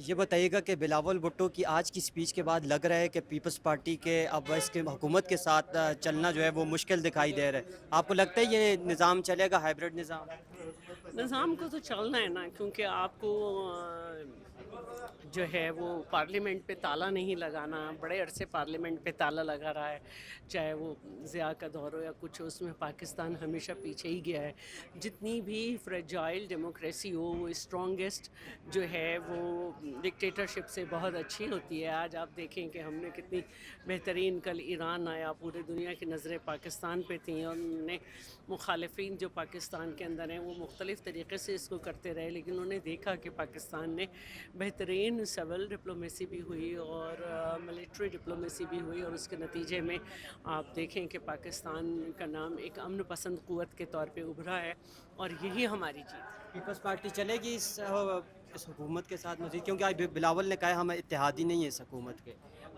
یہ بتائیے گا کہ بلاول بھٹو کی آج کی سپیچ کے بعد لگ رہا ہے کہ پیپلز پارٹی کے اب اس کے حکومت کے ساتھ چلنا جو ہے وہ مشکل دکھائی دے رہا ہے. آپ کو لگتا ہے یہ نظام چلے گا، ہائیبرڈ نظام؟ نظام کو تو چلنا ہے نا، کیونکہ آپ کو جو ہے وہ پارلیمنٹ پہ تالا نہیں لگانا. بڑے عرصے پارلیمنٹ پہ تالا لگا رہا ہے، چاہے وہ ضیاء کا دور ہو یا کچھ ہو. اس میں پاکستان ہمیشہ پیچھے ہی گیا ہے. جتنی بھی فریجائل ڈیموکریسی ہو، وہ اسٹرانگسٹ جو ہے وہ ڈکٹیٹرشپ سے بہت اچھی ہوتی ہے. آج آپ دیکھیں کہ ہم نے کتنی بہترین، کل ایران آیا، پورے دنیا کی نظریں پاکستان پہ تھیں، اور انہوں نے مخالفین جو پاکستان کے اندر ہیں وہ مختلف طریقے سے اس کو کرتے رہے، لیکن انہوں نے دیکھا کہ پاکستان نے بہترین سول ڈپلومیسی بھی ہوئی اور ملٹری ڈپلومیسی بھی ہوئی، اور اس کے نتیجے میں آپ دیکھیں کہ پاکستان کا نام ایک امن پسند قوت کے طور پہ ابھرا ہے، اور یہی ہماری جیت ہے. پیپلز پارٹی چلے گی اس حکومت کے ساتھ مزید؟ کیونکہ آج بلاول نے کہا ہے ہم اتحادی نہیں ہیں اس حکومت کے.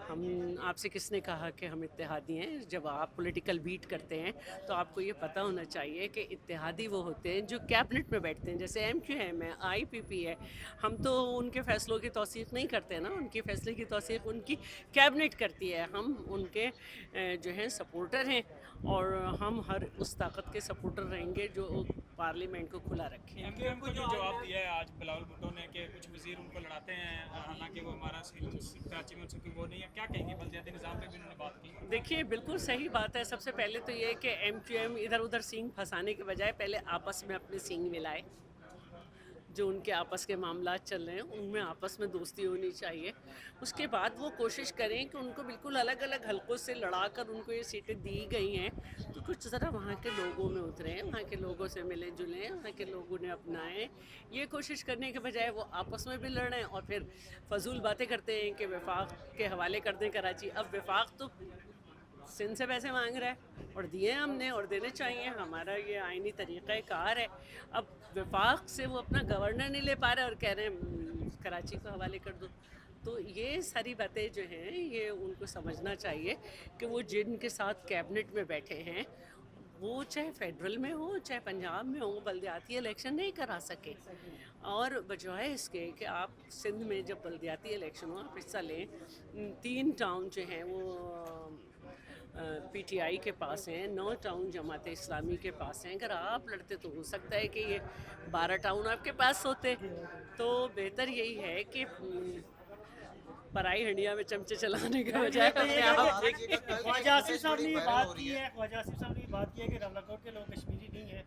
ہم آپ سے کس نے کہا کہ ہم اتحادی ہیں؟ جب آپ پولیٹیکل بیٹ کرتے ہیں تو آپ کو یہ پتہ ہونا چاہیے کہ اتحادی وہ ہوتے ہیں جو کیبنٹ میں بیٹھتے ہیں، جیسے ایم کیو ایم ہے، آئی پی پی ہے. ہم تو ان کے فیصلوں کی توثیق نہیں کرتے نا، ان کے فیصلے کی توثیق ان کی کیبنٹ کرتی ہے. ہم ان کے جو ہیں سپورٹر ہیں، اور ہم ہر اس طاقت کے سپورٹر رہیں گے جو پارلیمنٹ کو کھلا رکھے. ایم کیو ایم کو جو جواب دیا ہے آج بلاول بھٹو نے کہ کچھ وزیر ان کو لڑاتے ہیں، حالانکہ وہ ہمارا کراچی میں ان سے وہ نہیں ہے، کیا کہیں گے؟ بلدیاتی نظام پہ بھی انہوں نے بات کی. دیکھیے بالکل صحیح بات ہے. سب سے پہلے تو یہ کہ ایم کیو ایم ادھر ادھر سینگ پھنسانے کے بجائے پہلے آپس میں اپنے سینگ ملائے. جو ان کے آپس کے معاملات چل رہے ہیں ان میں آپس میں دوستی ہونی چاہیے. اس کے بعد وہ کوشش کریں کہ ان کو بالکل الگ الگ حلقوں سے لڑا کر ان کو یہ سیٹیں دی گئی ہیں، تو کچھ ذرا وہاں کے لوگوں میں اتریں، وہاں کے لوگوں سے ملیں جلیں، وہاں کے لوگوں نے اپنائیں. یہ کوشش کرنے کے بجائے وہ آپس میں بھی لڑیں اور پھر فضول باتیں کرتے ہیں کہ وفاق کے حوالے کر دیں کراچی. اب وفاق تو سندھ سے پیسے مانگ رہا ہے اور دیے ہم نے اور دینے چاہیے، ہمارا یہ آئینی طریقہ کار ہے. اب وفاق سے وہ اپنا گورنر نہیں لے پا رہے اور کہہ رہے ہیں کراچی کو حوالے کر دو. تو یہ ساری باتیں جو ہیں یہ ان کو سمجھنا چاہیے کہ وہ جن کے ساتھ کیبنٹ میں بیٹھے ہیں وہ چاہے فیڈرل میں ہو چاہے پنجاب میں ہو، بلدیاتی الیکشن نہیں کرا سکے. اور بجائے اس کے کہ آپ سندھ میں جب بلدیاتی الیکشن ہو آپ حصہ لیں، 3 ٹاؤن جو ہیں وہ پی ٹی آئی کے پاس ہیں، 9 ٹاؤن جماعت اسلامی کے پاس ہیں. اگر آپ لڑتے تو ہو سکتا ہے کہ یہ 12 ٹاؤن آپ کے پاس ہوتے. تو بہتر یہی ہے کہ پرائی ہنڈیا میں چمچے چلانے کے بجائے اپنے آپ خواجہ آصف صاحب نے یہ بات کی ہے، خواجہ آصف صاحب نے یہ بات کی ہے کہ راولا کوٹ کے لوگ کشمیری نہیں ہیں،